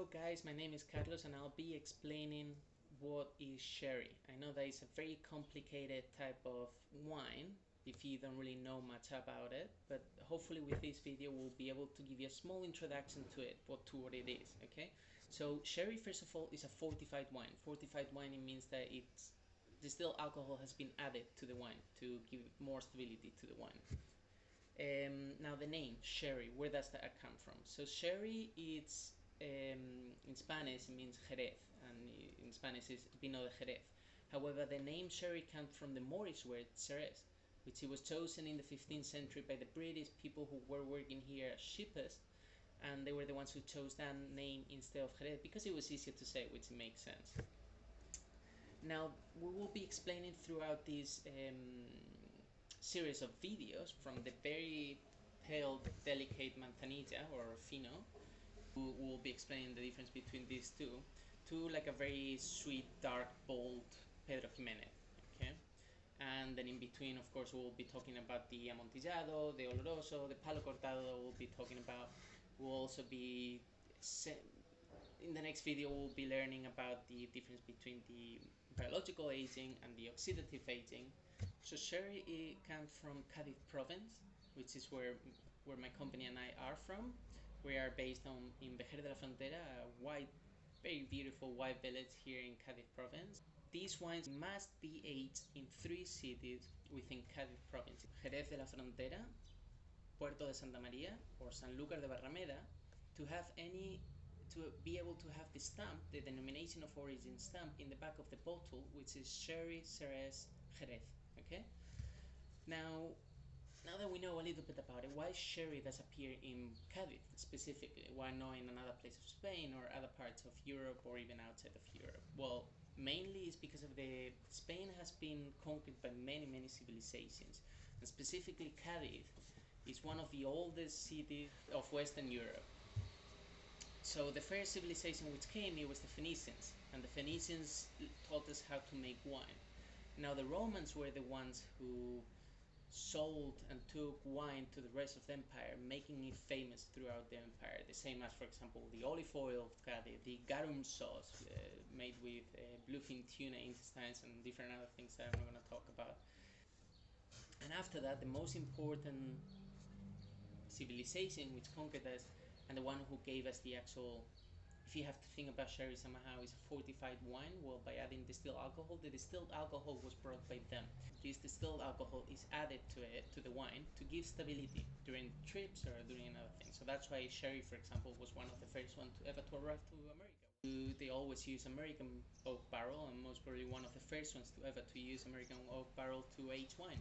Hello guys, my name is Carlos and I'll be explaining what is sherry. I know that it's a very complicated type of wine if you don't really know much about it, but hopefully with this video we'll be able to give you a small introduction to it, to what it is, okay? So sherry, first of all, is a fortified wine. Fortified wine, it means that it's distilled alcohol has been added to the wine to give more stability to the wine. Now the name sherry, where does that come from? So sherry, it's in Spanish it means Jerez, and in Spanish is vino de Jerez. However, the name sherry comes from the Moorish word Jerez, which it was chosen in the 15th century by the British people who were working here as shippists, and they were the ones who chose that name instead of Jerez because it was easier to say, which makes sense. Now we will be explaining throughout this series of videos from the very pale, delicate manzanilla or fino. We'll be explaining the difference between these two to like a very sweet, dark, bold Pedro Jimenez. Okay, and then in between, of course, we'll be talking about the amontillado, the oloroso, the palo cortado. We'll be talking about. We'll also be in the next video we'll be learning about the difference between the biological aging and the oxidative aging. So sherry, it comes from Cadiz province, which is where my company and I are from. We are based in Vejer de la Frontera, a very beautiful white village here in Cadiz province. These wines must be aged in 3 cities within Cadiz province: Jerez de la Frontera, Puerto de Santa María, or Sanlúcar de Barrameda, to be able to have the stamp, the denomination of origin stamp in the back of the bottle, which is Sherry Jerez Jerez. Okay. Now that we know a little bit about it, why sherry does appear in Cadiz specifically? Why not in another place of Spain or other parts of Europe or even outside of Europe? Well, mainly it's because of Spain has been conquered by many civilizations, and specifically Cadiz is one of the oldest cities of Western Europe. So the first civilization which came, it was the Phoenicians, and the Phoenicians taught us how to make wine. Now the Romans were the ones who sold and took wine to the rest of the empire, making it famous throughout the empire. The same as, for example, the olive oil of Cadiz, the garum sauce made with bluefin tuna intestines and different other things that I'm not going to talk about. And after that, the most important civilization which conquered us and the one who gave us the actual, if you have to think about sherry somehow, is a fortified wine. Well, by adding distilled alcohol, the distilled alcohol was brought by them. This distilled alcohol is added to the wine to give stability during trips or during another thing. So that's why sherry, for example, was one of the first ones ever to arrive to America. They always use American oak barrel, and most probably one of the first ones to ever to use American oak barrel to age wine.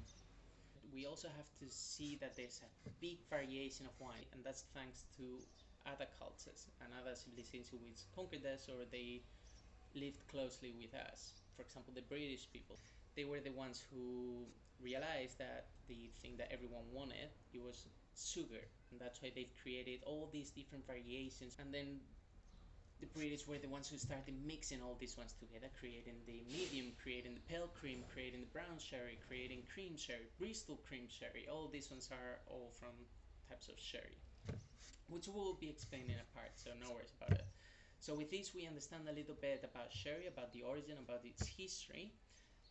We also have to see that there's a big variation of wine, and that's thanks to other cultures and other civilizations which conquered us or they lived closely with us. For example, the British people, they were the ones who realized that the thing that everyone wanted, it was sugar, and that's why they've created all these different variations. And then the British were the ones who started mixing all these ones together, creating the medium, creating the pale cream, creating the brown sherry, creating cream sherry, Bristol cream sherry. All these ones are all from types of sherry, which we'll be explaining apart, so no worries about it. So with this we understand a little bit about sherry, about the origin, about its history,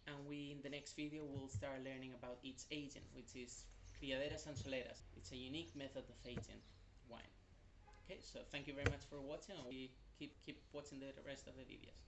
and in the next video we'll start learning about its aging, which is criaderas and soleras. It's a unique method of aging wine. Okay, so thank you very much for watching, and we keep watching the rest of the videos.